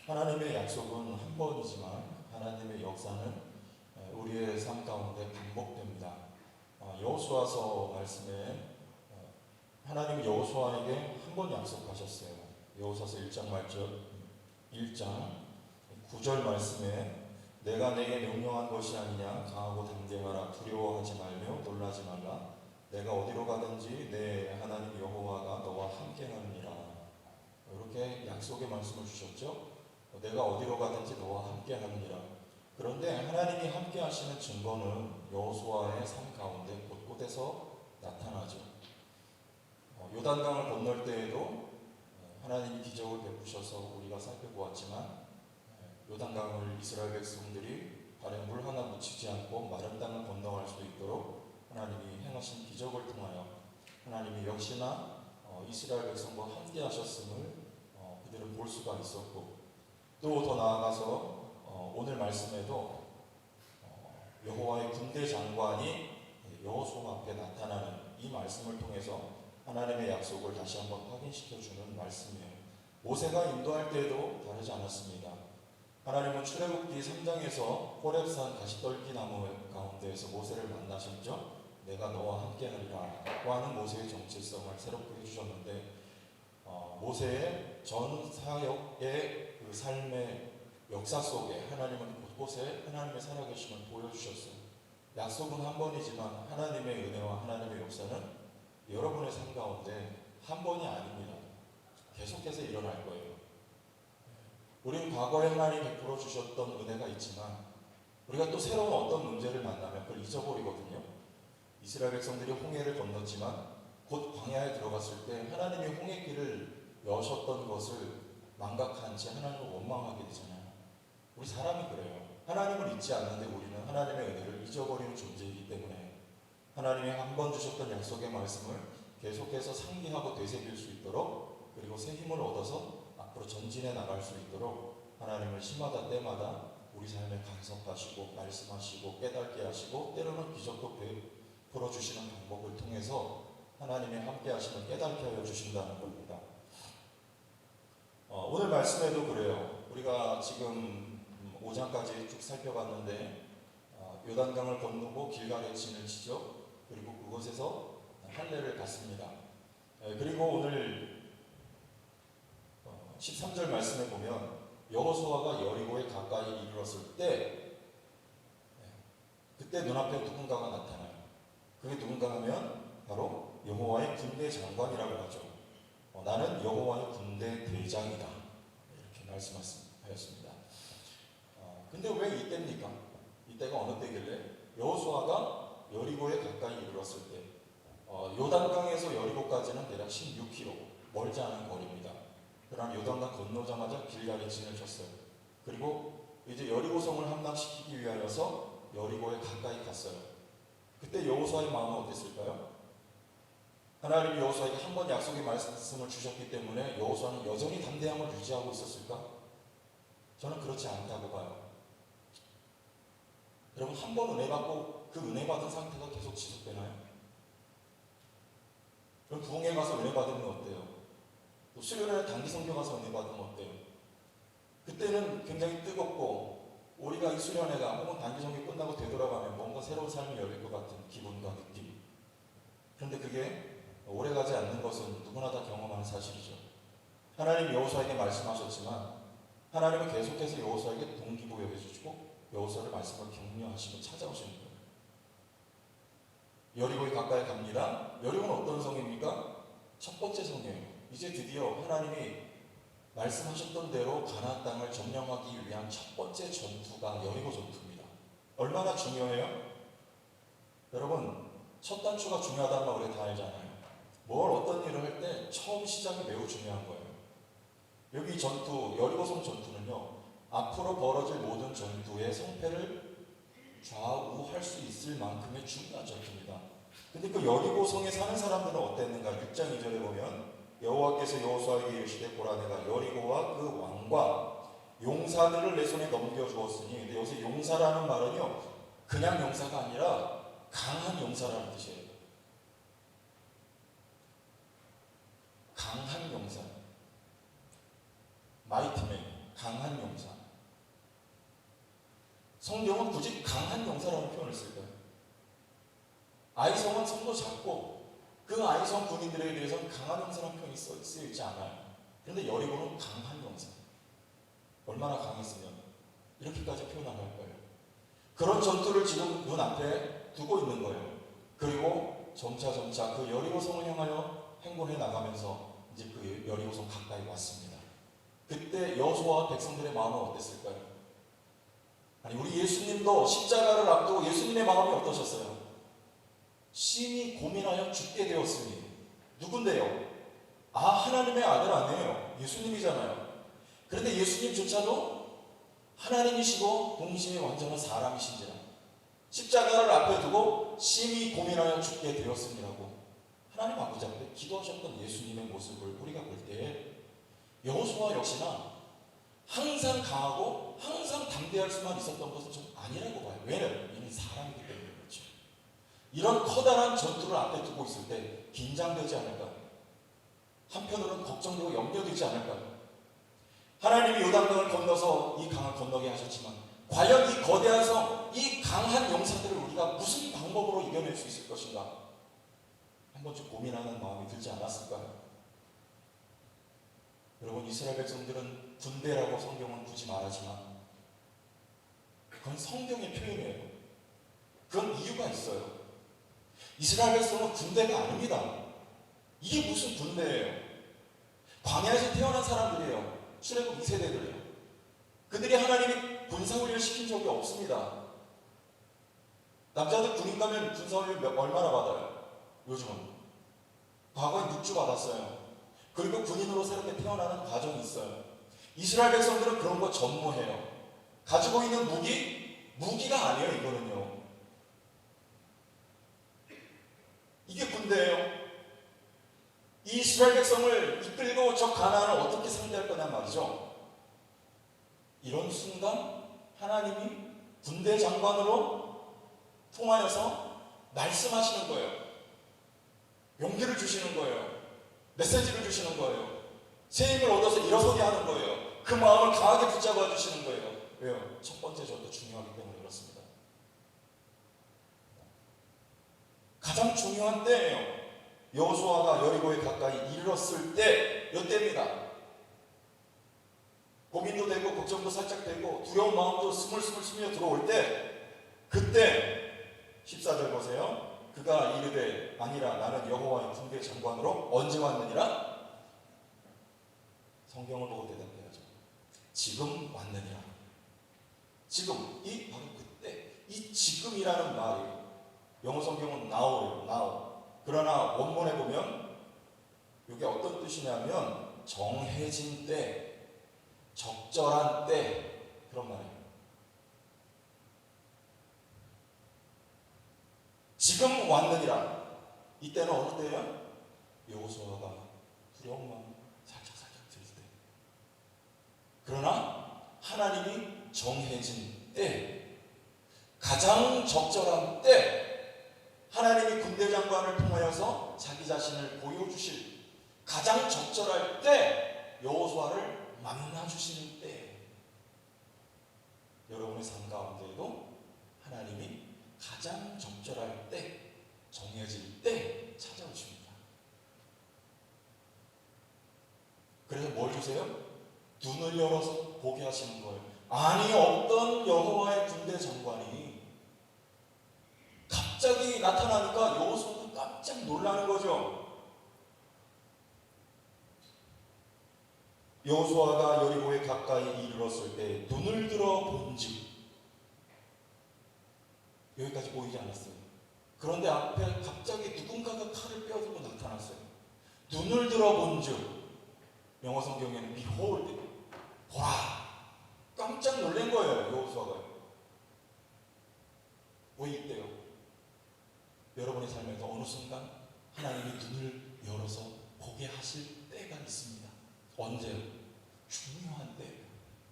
하나님의 약속은 한 번이지만 하나님의 역사는 우리의 삶 가운데 반복됩니다. 여호수아서 말씀에 하나님은 여호수아에게 한 번 약속하셨어요. 여호수아서 1장 9절 말씀에 내가 내게 명령한 것이 아니냐 강하고 담대하라 두려워하지 말며 놀라지 말라 내가 어디로 가든지 내 하나님 여호와가 너와 함께하느니라. 이렇게 약속의 말씀을 주셨죠. 내가 어디로 가든지 너와 함께하느니라. 그런데 하나님이 함께 하시는 증거는 여호수아의 삶 가운데 곳곳에서 나타나죠. 요단강을 건널 때에도 하나님이 기적을 베푸셔서 우리가 살펴보았지만 요단강을 이스라엘 백성들이 발에 물 하나 묻히지 않고 마른 땅을 건너갈 수 있도록 하나님이 행하신 기적을 통하여 하나님이 역시나 이스라엘 백성과 함께 하셨음을 그들은 볼 수가 있었고, 또 더 나아가서 오늘 말씀에도 여호와의 군대 장관이 여호수아 앞에 나타나는 이 말씀을 통해서 하나님의 약속을 다시 한번 확인시켜주는 말씀이에요. 모세가 인도할 때에도 다르지 않았습니다. 하나님은 출애굽기 3장에서 호렙산 가시떨기 나무 가운데에서 모세를 만나셨죠. 내가 너와 함께하리라 라고 하는 모세의 정체성을 새롭게 해주셨는데, 모세의 전 사역의 그 삶의 역사 속에 하나님은 곳곳에 하나님의 살아계심을 보여주셨어요. 약속은 한 번이지만 하나님의 은혜와 하나님의 역사는 여러분의 삶 가운데 한 번이 아닙니다. 계속해서 일어날 거예요. 우리는 과거에 하나님이 베풀어 주셨던 은혜가 있지만 우리가 또 새로운 어떤 문제를 만나면 그걸 잊어버리거든요. 이스라엘 백성들이 홍해를 건넜지만 곧 광야에 들어갔을 때 하나님이 홍해길을 여셨던 것을 망각한 채 하나님을 원망하게 되잖아요. 우리 사람이 그래요. 하나님을 잊지 않는데 우리는 하나님의 은혜를 잊어버리는 존재이기 때문에 하나님이 한 번 주셨던 약속의 말씀을 계속해서 상기하고 되새길 수 있도록, 그리고 새 힘을 얻어서 앞으로 전진해 나갈 수 있도록 하나님을 시마다 때마다 우리 삶에 간섭하시고 말씀하시고 깨닫게 하시고 때로는 기적도 베풀어 주시는 방법을 통해서 하나님의 함께 하시는 깨닫게 하여 주신다는 겁니다. 오늘 말씀에도 그래요. 우리가 지금 5장까지 쭉 살펴봤는데 요단강을 건너고 길갈에 진을 치죠. 그리고 그곳에서 할례를 받습니다. 그리고 오늘 13절 말씀에 보면 여호수아가 여리고에 가까이 이르렀을 때 그때 눈앞에 누군가가 나타나요. 그게 누군가 하면 바로 여호와의 군대 장관이라고 하죠. 나는 여호와의 군대 대장이다 이렇게 말씀하였습니다. 근데 왜 이때입니까? 이때가 어느 때길래 여호수아가 여리고에 가까이 이르렀을 때 요단강에서 여리고까지는 대략 16km 멀지 않은 거리입니다. 그러나 요단강 건너자마자 길갈에 진을 쳤어요. 그리고 이제 여리고성을 함락시키기 위하여서 여리고에 가까이 갔어요. 그때 여호수아의 마음은 어땠을까요? 하나님이 여호수아에게 한 번 약속의 말씀을 주셨기 때문에 여호수아는 여전히 담대함을 유지하고 있었을까? 저는 그렇지 않다고 봐요. 여러분, 한 번 은혜 받고 그 은혜 받은 상태가 계속 지속되나요? 그럼 부흥회 가서 은혜 받으면 어때요? 또 수요일에 단기 선교 가서 은혜 받으면 어때요? 그때는 굉장히 뜨겁고 우리가 이 수련회가 혹은 단기 선교 끝나고 되돌아가면 뭔가 새로운 삶이 열릴 것 같은 기분과 느낌. 그런데 그게 오래가지 않는 것은 누구나 다 경험하는 사실이죠. 하나님이 여호수아에게 말씀하셨지만 하나님은 계속해서 여호수아에게 동기부여해 주시고 여호수아를 말씀을 격려하시고 찾아오시는 거예요. 여리고에 가까이 갑니다. 여리고는 어떤 성입니까? 첫 번째 성이에요. 이제 드디어 하나님이 말씀하셨던 대로 가나안 땅을 점령하기 위한 첫 번째 전투가 여리고 전투입니다. 얼마나 중요해요? 여러분, 첫 단추가 중요하다는 걸 우리 다 알잖아요. 뭘 어떤 일을 할 때 처음 시작이 매우 중요한 거예요. 여기 전투, 여리고성 전투는요, 앞으로 벌어질 모든 전투의 성패를 좌우할 수 있을 만큼의 중요한 전투입니다. 근데 그 여리고성에 사는 사람들은 어땠는가? 6장 2절에 보면 여호와께서 여호수아에게 이르시되 보라 내가 여리고와 그 왕과 용사들을 내 손에 넘겨주었으니, 근데 여기서 용사라는 말은요 그냥 용사가 아니라 강한 용사라는 뜻이에요. 강한 용사, 마이트맨, 강한 성경은 굳이 강한 용사라는 표현을 쓸까요? 아이성은 성도 작고 그 아이성 군인들에 대해서는 강한 용사라는 표현이 쓰여있지 않아요. 그런데 여리고는 강한 용사. 얼마나 강했으면 이렇게까지 표현을 할까요? 그런 전투를 지금 눈앞에 두고 있는 거예요. 그리고 점차 그 여리고성을 향하여 행군해 나가면서 이제 그 여리고성 가까이 왔습니다. 그때 여호수아와 백성들의 마음은 어땠을까요? 아니, 우리 예수님도 십자가를 앞두고 예수님의 마음이 어떠셨어요? 심히 고민하여 죽게 되었으니 누군데요? 하나님의 아들 아니에요. 예수님이잖아요. 그런데 예수님조차도 하나님이시고 동시에 완전한 사람이신지라 십자가를 앞에 두고 심히 고민하여 죽게 되었으니라고 하나님 아버지 앞에 기도하셨던 예수님의 모습을 우리가 볼 때에 여호수아 역시나 항상 강하고 항상 담대할 수만 있었던 것은 좀 아니라고 봐요. 왜냐하면 이는 사람이기 때문에 그렇죠. 이런 커다란 전투를 앞에 두고 있을 때 긴장되지 않을까요? 한편으로는 걱정되고 염려되지 않을까요? 하나님이 요단강을 건너서 이 강을 건너게 하셨지만 과연 이 거대한 성, 이 강한 용사들을 우리가 무슨 방법으로 이겨낼 수 있을 것인가? 한 번쯤 고민하는 마음이 들지 않았을까요? 여러분, 이스라엘 백성들은 군대라고 성경은 굳이 말하지만 그건 성경의 표현이에요. 그건 이유가 있어요. 이스라엘 백성은 군대가 아닙니다. 이게 무슨 군대예요? 광야에서 태어난 사람들이에요. 출애굽 2세대들이에요. 그들이 하나님이 군사훈련을 시킨 적이 없습니다. 남자들 군인 가면 군사훈련 얼마나 받아요? 요즘은 과거에 6주 받았어요. 그리고 군인으로 새롭게 태어나는 과정이 있어요. 이스라엘 백성들은 그런 거 전무해요. 가지고 있는 무기가 아니에요. 이거는요, 이게 군대예요. 이 이스라엘 백성을 이끌고 저 가나안을 어떻게 상대할 거냐 말이죠. 이런 순간 하나님이 군대 장관으로 통하여서 말씀하시는 거예요. 용기를 주시는 거예요. 메시지를 주시는 거예요. 새 힘을 얻어서 일어서게 하는 거예요. 그 마음을 강하게 붙잡아 주시는 거예요. 왜요? 첫 번째 전도 중요하기 때문에 그렇습니다. 가장 중요한 때예요. 여호수아가 여리고에 가까이 이르렀을 때, 이때입니다. 고민도 되고 걱정도 살짝 되고 두려운 마음도 스물스물 스며 들어올 때, 그때 14절 보세요. 그가 이르되 아니라 나는 여호와의 군대 장관으로 언제 왔느니라? 성경을 보고 대답해야죠. 지금 왔느니라. 지금, 이 바로 그때, 이 지금이라는 말이 영어 성경은 now예요. 그러나 원문에 보면 이게 어떤 뜻이냐면 정해진 때, 적절한 때, 그런 말이에요. 지금 왔느니라. 이때는 어느 때예요? 여호수아가 두려운 마음 살짝 들 때. 그러나 하나님이 정해진 때, 가장 적절한 때, 하나님이 군대 장관을 통하여서 자기 자신을 보여주실 가장 적절할 때, 여호수아를 만나주시는 때, 여러분의 삶 가운데에도 하나님이 가장 적절할 때, 정해질 때 찾아오십니다. 그래서 뭘 주세요? 눈을 열어서 보게 하시는 거예요. 아니, 어떤 여호와의 군대 장관이 갑자기 나타나니까 여호수아가 깜짝 놀라는 거죠. 여호수아가 여리고에 가까이 이르렀을 때 눈을 들어 본즉, 여기까지 보이지 않았어요. 그런데 앞에 갑자기 누군가가 칼을 빼어들고 나타났어요. 눈을 들어 본즉, 영어 성경에는 behold, 보라. 깜짝 놀란 거예요, 여호수아가. 왜 이때요? 여러분의 삶에서 어느 순간 하나님이 눈을 열어서 보게 하실 때가 있습니다. 언제요? 중요한 때.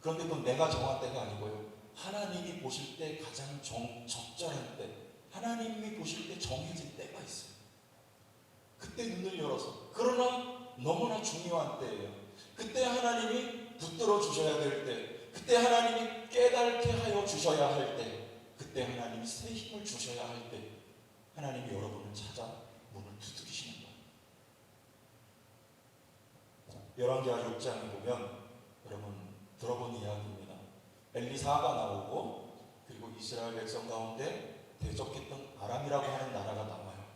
그런데 그건 내가 정한 때가 아니고요, 하나님이 보실 때 가장 적절한 때, 하나님이 보실 때 정해진 때가 있어요. 그때 눈을 열어서. 그러나 너무나 중요한 때예요. 그때 하나님이 붙들어 주셔야 될 때, 그때 하나님이 깨닫게 하여 주셔야 할 때, 그때 하나님이 새 힘을 주셔야 할 때 하나님이 여러분을 찾아 문을 두드리시는 거예요. 열왕기하 6장에 보면 여러분 들어본 이야기입니다. 엘리사가 나오고 그리고 이스라엘 백성 가운데 대적했던 아람이라고 하는 나라가 나와요.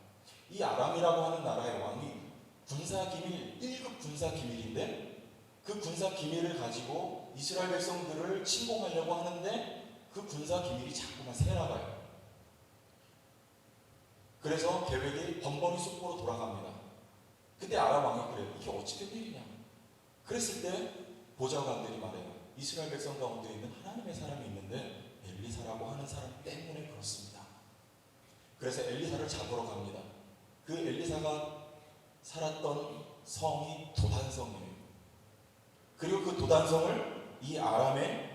이 아람이라고 하는 나라의 왕이 군사기밀, 1급 군사기밀인데 그 군사기밀을 가지고 이스라엘 백성들을 침공하려고 하는데 그 군사기밀이 자꾸만 새나가요. 그래서 계획이 번번이 숲으로 돌아갑니다. 그때 아람 왕이 그래요. 이게 어찌 된 일이냐. 그랬을 때 보좌관들이 말해요. 이스라엘 백성 가운데 있는 하나님의 사람이 있는데 엘리사라고 하는 사람 때문에 그렇습니다. 그래서 엘리사를 잡으러 갑니다. 그 엘리사가 살았던 성이 도단성이에요. 그리고 그 도단성을 이 아람의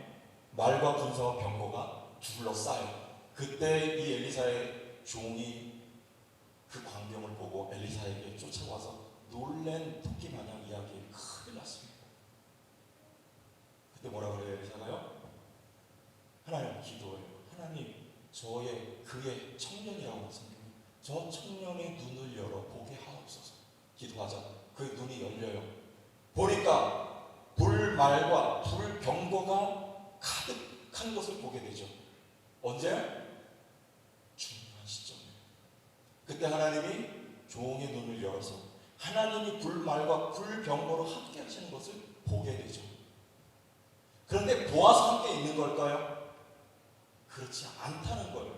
말과 군사와 병거가 둘러싸요. 그때 이 엘리사의 종이 그 광경을 보고 엘리사에게 쫓아와서 놀란 토끼 마냥 이야기에 큰일 났습니다. 그때 뭐라 그래요? 엘리사가요? 하나님 기도해요. 하나님 그의 청년이라고 성경에 저 청년의 눈을 열어 보게 하옵소서. 기도하자. 그의 눈이 열려요. 보니까 불말과 불병거가 가득한 것을 보게 되죠. 언제? 중요한 시점이에요. 그때 하나님이 종의 눈을 열어서 하나님이 불말과 불병거로 함께 하시는 것을 보게 되죠. 그런데 보아서 함께 있는 걸까요? 그렇지 않다는 거예요.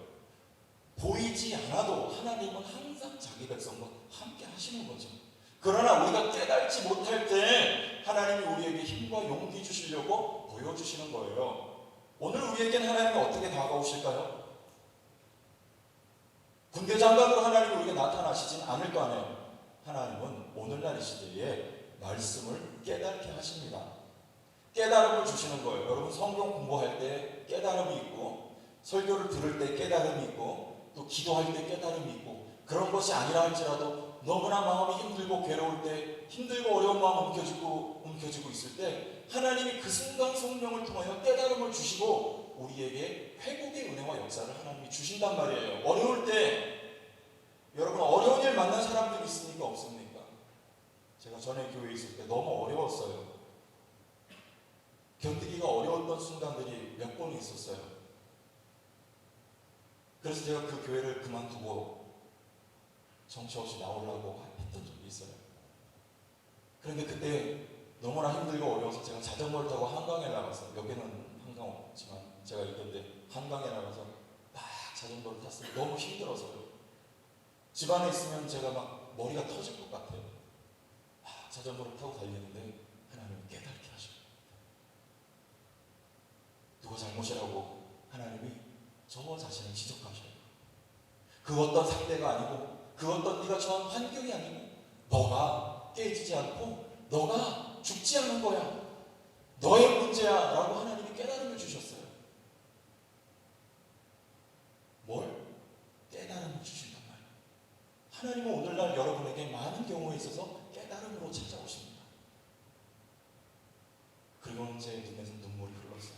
보이지 않아도 하나님은 항상 자기 백성과 함께 하시는 거죠. 그러나 우리가 깨닫지 못할 때 하나님이 우리에게 힘과 용기 주시려고 보여주시는 거예요. 오늘 우리에게는 하나님이 어떻게 다가오실까요? 군대 장관으로 하나님이 우리에게 나타나시진 않을 거 아니에요. 하나님은 오늘날 이 시대에 말씀을 깨닫게 하십니다. 깨달음을 주시는 거예요. 여러분 성경 공부할 때 깨달음이 있고 설교를 들을 때 깨달음이 있고 또 기도할 때 깨달음이 있고 그런 것이 아니라 할지라도 너무나 마음이 힘들고 괴로울 때 힘들고 어려운 마음 움켜쥐고 있을 때 하나님이 그 순간 성령을 통하여 깨달음을 주시고 우리에게 회복의 은혜와 역사를 하나님이 주신단 말이에요. 어려울 때 여러분 어려운 일 만난 사람들이 있습니까? 없습니까? 제가 전에 교회에 있을 때 너무 어려웠어요. 견디기가 어려웠던 순간들이 몇 번 있었어요. 그래서 제가 그 교회를 그만두고 정처 없이 나오려고 했던 적이 있어요. 그런데 그때 너무나 힘들고 어려워서 제가 자전거를 타고 한강에 나갔어요. 여기는 한강 없지만 제가 있던데 한강에 나가서 막 자전거를 탔어요. 너무 힘들어서요. 집안에 있으면 제가 막 머리가 터질 것 같아요. 자전거를 타고 달리는데 하나님이 깨닫게 하셔요. 누가 잘못이라고 하나님이 저 자신을 지적하셔요. 그 어떤 상대가 아니고 그 어떤 네가 처한 환경이 아니고 너가 깨지지 않고 너가 죽지 않는 거야. 너의 문제야 라고 하나님이 깨달음을 주셨어요. 뭘? 깨달음을 주신단 말이에요. 하나님은 오늘날 여러분에게 많은 경우에 있어서 깨달음으로 찾아오십니다. 그리고는 제 눈에서 눈물이 흘렀어요.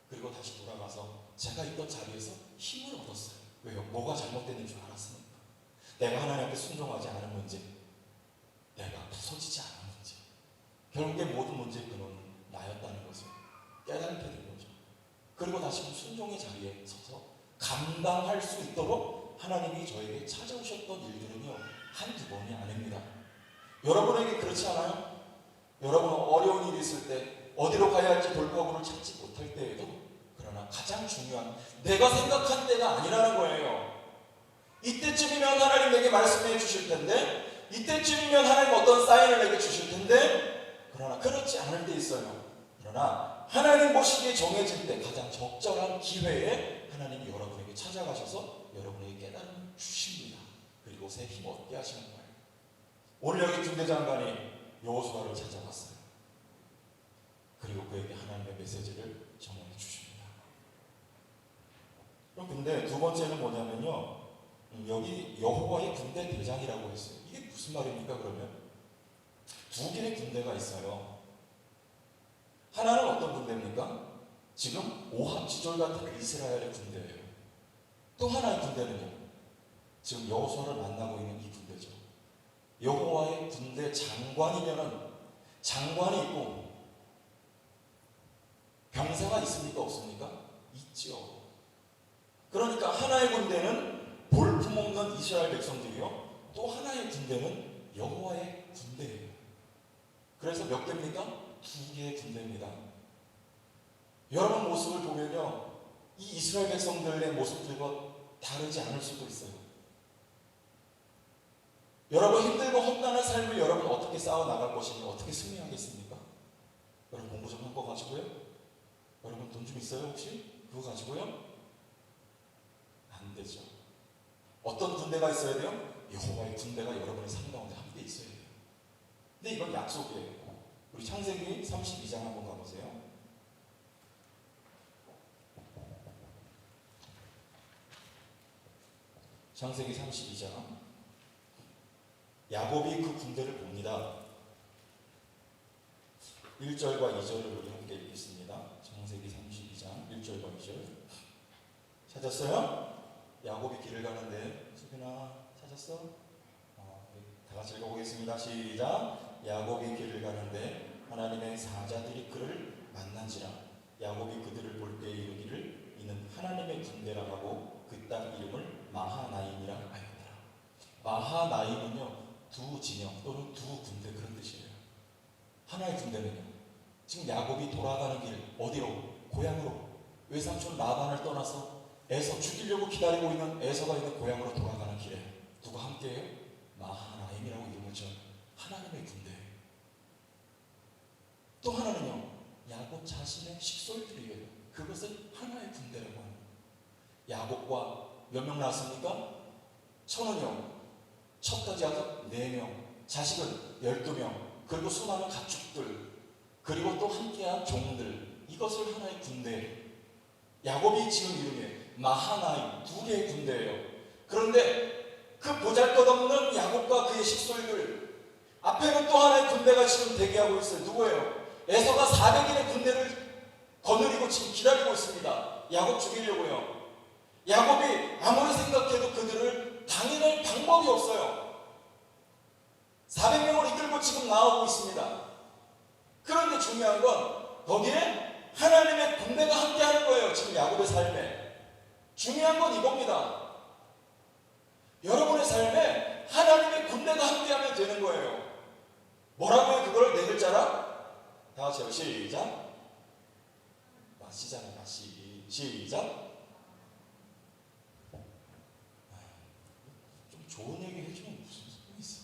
그리고 다시 돌아가서 제가 있던 자리에서 힘을 얻었어요. 왜요? 뭐가 잘못된 줄 알았으니까. 내가 하나님께 순종하지 않은 문제, 내가 부서지지 않은 문제, 결국에 모든 문제의 근원은 나였다는 것을 깨닫게 된 거죠. 그리고 다시 순종의 자리에 서서 감당할 수 있도록 하나님이 저에게 찾아오셨던 일들은요, 한두 번이 아닙니다. 여러분에게 그렇지 않아요? 여러분은 어려운 일이 있을 때 어디로 가야 할지 돌파구를 찾지 못할 때에도 그러나 가장 중요한 내가 생각한 때가 아니라는 거예요. 이때쯤이면 하나님 내게 말씀해 주실 텐데 이때쯤이면 하나님 어떤 사인을 내게 주실 텐데 그러나 그렇지 않을 때 있어요. 그러나 하나님 보시기에 정해질 때 가장 적절한 기회에 하나님이 여러분에게 찾아가셔서 여러분에게 깨달음을 주십니다. 그리고 새 힘 얻게 하시는 거예요. 오늘 여기 군대 장관이 여호수아를 찾아갔어요. 그리고 그에게 하나님의 메시지를 전해 주십니다. 그럼 근데 두 번째는 뭐냐면요, 여기 여호와의 군대 대장이라고 했어요. 이게 무슨 말입니까? 그러면 두 개의 군대가 있어요. 하나는 어떤 군대입니까? 지금 오합지졸 같은 이스라엘의 군대예요. 또 하나의 군대는요, 지금 여호수아를 만나고 있는 이 군대죠. 여호와의 군대 장관이면은 장관이 있고 병사가 있습니까? 없습니까? 있죠. 그러니까 하나의 군대는 볼품없는 이스라엘 백성들이요, 또 하나의 군대는 여호와의 군대예요. 그래서 몇 개입니까? 두 개의 군대입니다. 여러분 모습을 보면요, 이 이스라엘 백성들의 모습들과 다르지 않을 수도 있어요. 여러분 힘들고 험난한 삶을 여러분 어떻게 싸워나갈 것이니 어떻게 승리하겠습니까? 여러분 공부 좀 한 거 가지고요? 여러분 돈 좀 있어요 혹시? 그거 가지고요? 안 되죠. 어떤 군대가 있어야 돼요? 여호와의 군대가 여러분의 삶 가운데 함께 있어야 돼요. 근데 이건 약속이에요. 우리 창세기 32장 한번 가보세요. 창세기 32장. 야곱이 그 군대를 봅니다. 1절과 2절을 우리 함께 읽겠습니다. 창세기 32장 1절과 2절. 찾았어요? 야곱이 길을 가는데, 수빈아 찾았어? 다 같이 읽어보겠습니다. 시작. 야곱이 길을 가는데 하나님의 사자들이 그를 만난지라. 야곱이 그들을 볼 때에 이르기를 이는 하나님의 군대라 하고 그 땅 이름을 마하나임이라 하였더라. 마하나임은요, 두 진영 또는 두 군대 그런 뜻이에요. 하나의 군대는요, 지금 야곱이 돌아가는 길, 어디로? 고향으로. 외삼촌 라반을 떠나서 에서 죽이려고 기다리고 있는 에서가 있는 고향으로 돌아가는 길에 누가 함께해요? 마하나임이라고 이름을 지은 하나님의 군대. 또 하나는요, 야곱 자신의 식솔들이에요. 그것을 하나의 군대라고 합니다. 야곱과 몇 명 낳았습니까? 천은요, 척까지 아들 4명, 자식은 12명, 그리고 수많은 가축들, 그리고 또 함께한 종들, 이것을 하나의 군대. 야곱이 지은 이름이 마하나임, 두 개의 군대예요. 그런데 그 보잘것없는 야곱과 그의 식솔들 앞에는 또 하나의 군대가 지금 대기하고 있어요. 누구예요? 에서가 400인의 군대를 거느리고 지금 기다리고 있습니다. 야곱 죽이려고요. 야곱이 아무리 생각해도 그들을 당해낼 방법이 없어요. 400명을 이끌고 지금 나오고 있습니다. 그런데 중요한 건 거기에 하나님의 군대가 함께하는 거예요. 지금 야곱의 삶에. 중요한 건 이겁니다. 여러분의 삶에 하나님의 군대가 함께하면 되는 거예요. 뭐라고요? 그걸 네 글자라? 다 같이요. 시작. 마시잖아요. 마시. 시작. 좀 좋은 얘기 해주면 무슨 소용이 있어.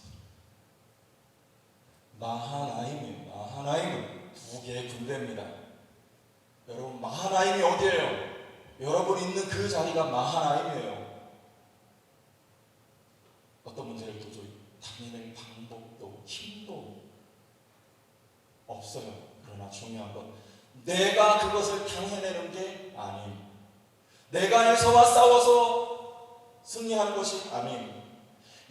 마하나임이에요. 마하나임은 두 개의 군대입니다. 여러분, 마하나임이 어디예요? 여러분 있는 그 자리가 마하나임이에요. 어떤 문제를 도저히 당해낼 방법도 힘도 없어요. 그러나 중요한 건 내가 그것을 당해내는 게 아님, 내가 에서와 싸워서 승리하는 것이 아님,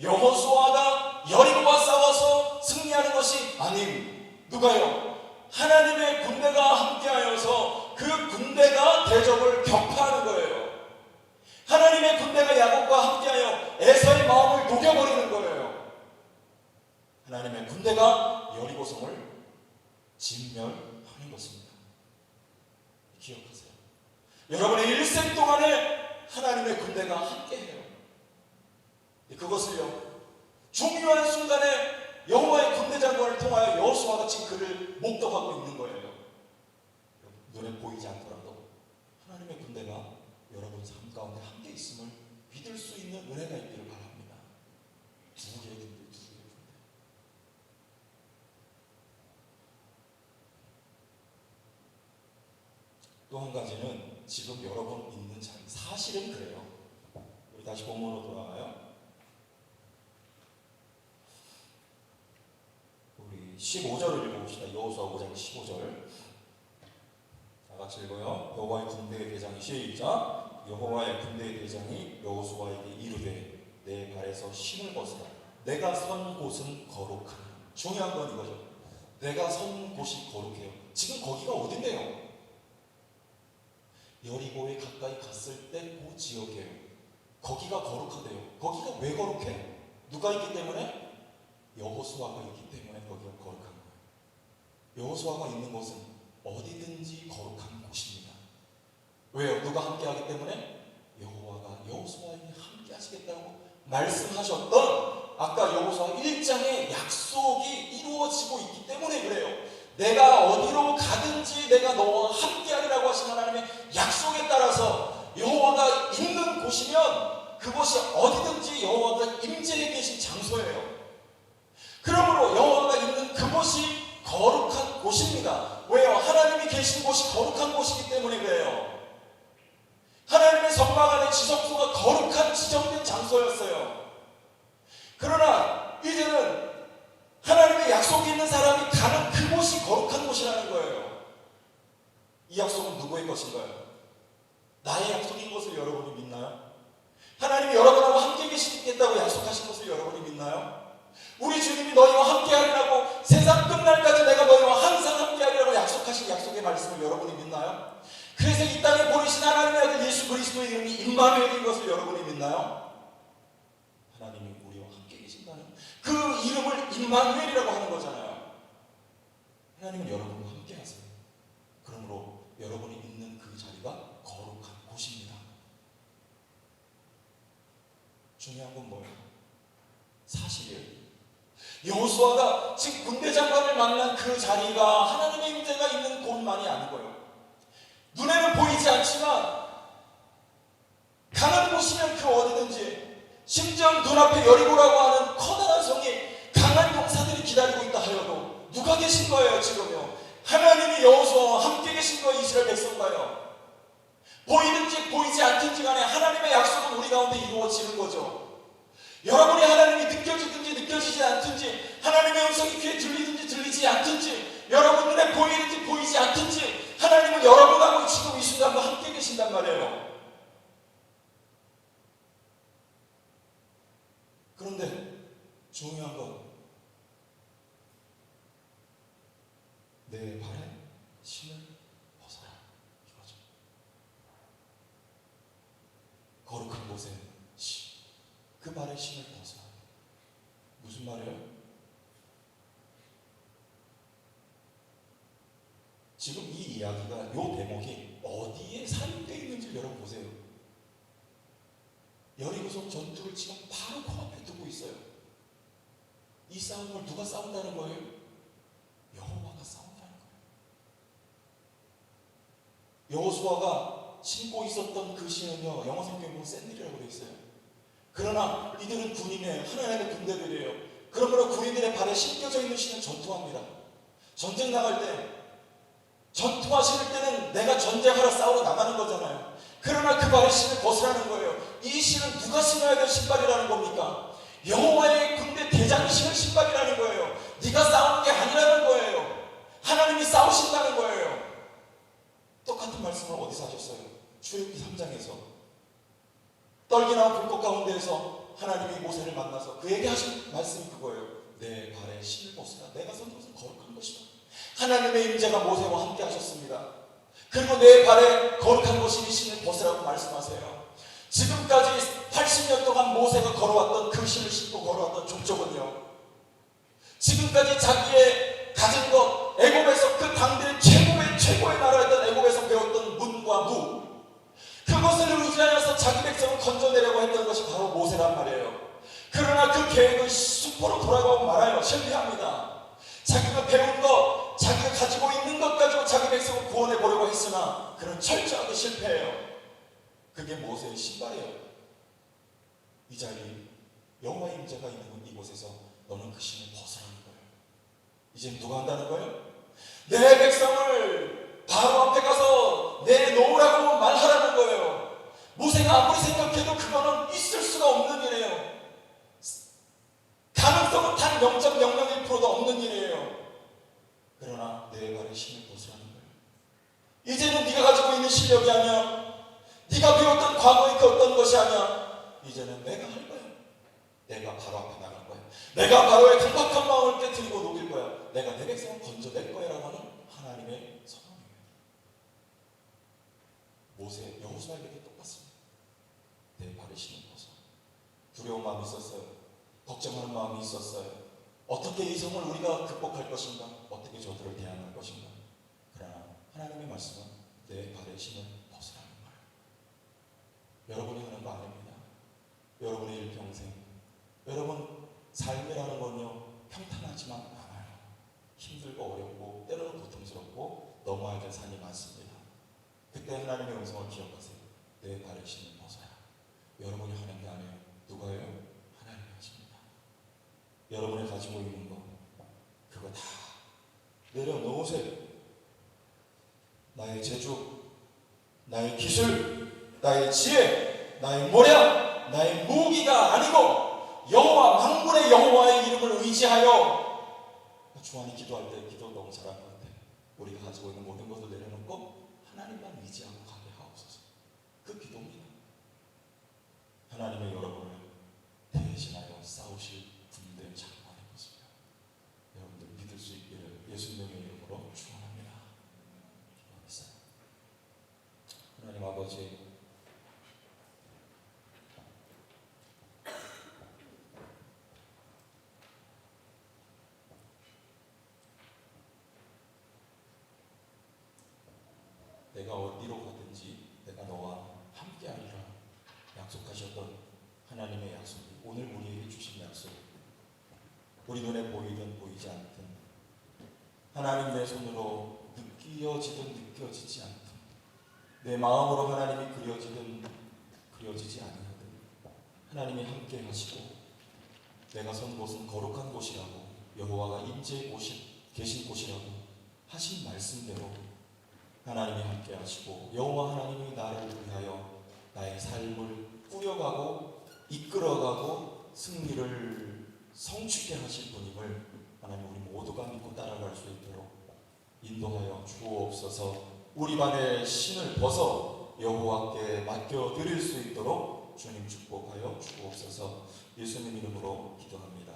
여호수아가 여리고와 싸워서 승리하는 것이 아님, 누가요? 하나님의 군대가 함께하여서 그 군대가 대적을 격파하는 거예요. 하나님의 군대가 야곱과 함께하여 에서의 마음을 녹여버리는 거예요. 하나님의 군대가 여리고성을 진멸하는 것입니다. 기억하세요. 여러분의 일생 동안에 하나님의 군대가 함께해요. 그것을요, 중요한 순간에 여호와의 군대 장관을 통하여 여호수아가 지금 그를 목도하고 있는 거예요. 눈에 보이지 않더라도 하나님의 군대가 여러분 삶 가운데 함께 있음을 믿을 수 있는 은혜가 있기를 바랍니다. 두 개의 군대, 두 개의 군대. 또 한 가지는 지금 여러분 있는 자리, 사실은 그래요. 우리 다시 본문으로 돌아가요. 우리 15절을 읽어봅시다. 여호수아 5장 15절. 다 같이 읽어요. 여호와의 군대의 대장이 시작. 여호와의 군대의 대장이 여호수아에게 이르되 내 발에서 신을 벗으라. 내가 선 곳은 거룩하니. 중요한 건 이거죠. 내가 선 곳이 거룩해요. 지금 거기가 어딘데요? 지역이에요. 거기가 거룩하대요. 거기가 왜 거룩해? 누가 있기 때문에? 여호수아가 있기 때문에 거기가 거룩한 거예요. 여호수아가 있는 곳은 어디든지 거룩한 곳입니다. 왜요? 누가 함께하기 때문에? 여호와가 여호수아에게 함께 하시겠다고 말씀하셨던 아까 여호수아 1장의 약속이 이루어지고 있기 때문에 그래요. 내가 어디로 가든지 내가 너와 함께하리라고 하신 하나님의 약속에 따라서 여호와가 있는 곳이면 그곳이 어디든지 여호와가 임재해 계신 장소예요. 그러므로 여호와가 있는 그곳이 거룩한 곳입니다. 왜요? 하나님이 계신 곳이 거룩한 곳이기 때문에 그래요. 하나님의 성막 안에 지성소가 거룩한 지정된 장소였어요. 그러나 이제는 하나님의 약속이 있는 사람이 가는 그곳이 거룩한 곳이라는 거예요. 이 약속은 누구의 것인가요? 나의 약속인 것을 여러분이 믿나요? 하나님이 여러분하고 함께 계시겠다고 약속하신 것을 여러분이 믿나요? 우리 주님이 너희와 함께하리라고 세상 끝날까지 내가 너희와 항상 함께하리라고 약속하신 약속의 말씀을 여러분이 믿나요? 그래서 이 땅에 보내신 하나님의 아들 예수 그리스도의 이름이 임마누엘인 것을 여러분이 믿나요? 하나님이 우리와 함께 계신다는 그 이름을 임마누엘이라고 하는 거잖아요. 하나님은 여러분과 함께 하세요. 그러므로 여러분이 있는 그 자리가 거룩한 곳입니다. 중요한 건 뭐예요? 사실이에요. 여호수아가 지금 군대 장관을 만난 그 자리가 하나님의 임재가 있는 곳만이 아니고요. 눈에는 보이지 않지만 가는 곳이면 그 어디든지 심지어 눈앞에 여리고라고 하는 커다란 성에 강한 용사들이 기다리고 있다 하여도 누가 계신 거예요 지금요? 하나님이 여호수아와 함께 계신 거예요. 이스라엘 백성과요. 보이든지 보이지 않든지 간에 하나님의 약속은 우리 가운데 이루어지는 거죠. 여러분이 하나님이 느껴지든지 느껴지지 않든지 하나님의 음성이 귀에 들리든지 들리지 않든지 여러분 눈에 보이든지 보이지 않든지 하나님은 여러분하고 지금 이 순간도 함께 계신단 말이에요. 그런데 중요한 건 내 발에 신을 벗어라 이거죠. 거룩한 곳에 그 발에 신을 벗어라. 무슨 말이에요? 지금 이 이야기가 요 대목이 어디에 사용되어 있는지 여러분 보세요. 여리고성 전투를 지금 바로 코앞에 두고 있어요. 이 싸움을 누가 싸운다는 거예요? 여호와가 싸운다는 거예요. 여호수아가 신고 있었던 그 신은요, 영어 성경에 보면 샌들이라고 되어 있어요. 그러나 이들은 군인이에요. 하나님의 군대들이에요. 그러므로 군인들의 발에 신겨져 있는 신은 전투합니다. 전쟁 나갈 때 전투하실 때는 내가 전쟁하러 싸우러 나가는 거잖아요. 그러나 그 발에 신을 벗으라는 거예요. 이 신은 누가 신어야 될 신발이라는 겁니까? 여호와의 군대 대장이 신을 신발이라는 거예요. 네가 싸우는 게 아니라는 거예요. 하나님이 싸우신다는 거예요. 똑같은 말씀을 어디서 하셨어요? 출애굽기 3장에서 떨기나 불꽃 가운데에서 하나님이 모세를 만나서 그에게 하신 말씀이 그거예요. 내 발에 신을 벗으라. 내가 선 것은 거룩한 것이다. 하나님의 임재가 모세와 함께 하셨습니다. 그리고 내 발에 거룩한 것이 신을 벗으라고 말씀하세요. 지금까지 80년 동안 모세가 걸어왔던 그 신을 신고 걸어왔던 족적은요, 지금까지 자기의 가진 것, 애굽에서 그 당대 최고의 나라였던 애굽에서 배웠던 문과 무, 그것을 의지하여서 자기 백성을 건져내려고 했던 것이 바로 모세란 말이에요. 그러나 그 계획은 수포로 돌아가고 말아요. 실패합니다. 자기가 배운 것, 자기가 가지고 있는 것 가지고 자기 백성을 구원해 보려고 했으나 그는 철저하게 실패해요. 그게 모세의 신발이에요. 이 자리 여호와의 임재가 있는 이곳에서 너는 그 신을 벗으라는 거예요. 이제 누가 한다는 거예요? 내 백성을 바로 앞에 가서 내놓으라고 말하라는 거예요. 모세가 아무리 생각해도 그거는 있을 수가 없는 일이에요. 가능성은 단 0.001%도 없는 일이에요. 그러나 내 발에 신을 벗으라는 거예요. 이제는 네가 가지고 있는 실력이 아니야, 네가 배웠던 과거의 그 어떤 것이 아니야. 이제는 내가 할 거야. 내가 바로 앞에 나갈 거야. 내가 바로의 강박한 마음을 깨트리고 녹일 거야. 내가 내 백성을 건져낼 거야 라고 하는 하나님의 선언이에요. 모세, 여호수아에게도 똑같습니다. 내 바르시는 벗어. 두려운 마음이 있었어요. 걱정하는 마음이 있었어요. 어떻게 이 성을 우리가 극복할 것인가? 어떻게 저들을 대항할 것인가? 그러나 하나님의 말씀은 내 발에 신은 벗으라는 거예요. 여러분이 하는 거 아닙니다. 여러분의 일평생, 여러분 삶이라는 건요 평탄하지만 않아요. 힘들고 어렵고 때로는 고통스럽고 넘어야 될 산이 많습니다. 그때 하나님의 음성을 기억하세요. 내 발에 신은 벗어야. 여러분이 하는 게 아니에요. 누가 해요? 하나님이 하십니다. 여러분이 가지고 있는 거 그거 다 내려놓으세요. 나의 재주, 나의 기술, 나의 지혜, 나의 모량, 나의 무기가 아니고 여호와 만군의 여호와의 이름을 의지하여. 주한이 기도할 때 기도 너무 잘한 것 같아요. 우리가 가지고 있는 모든 것을 내려놓고 하나님만 의지하고 가게 하옵소서. 그 기도입니다. 하나님의 여러분을 대신하여 싸우실 분된 장관의 모습이요. 여러분들 믿을 수 있기를 예수님의 이름으로 축원합니다. 하나님 아버지, 내가 어디로 가든지 내가 너와 함께하리라 약속하셨던 하나님의 약속이 오늘 우리에게 주신 약속, 우리 눈에 보이든 보이지 않든 하나님 내 손으로 느껴지든 느껴지지 않든 내 마음으로 하나님이 그려지든 그려지지 아니하든 하나님이 함께 하시고 내가 선 곳은 거룩한 곳이라고 여호와가 임재의 곳이 계신 곳이라고 하신 말씀대로 하나님이 함께 하시고 여호와 하나님이 나를 위하여 나의 삶을 꾸려가고 이끌어가고 승리를 성취케 하실 분임을 하나님 우리 모두가 믿고 따라갈 수 있도록 인도하여 주옵소서. 우리 반의 신을 벗어 여호와께 맡겨드릴 수 있도록 주님 축복하여 주옵소서. 예수님 이름으로 기도합니다.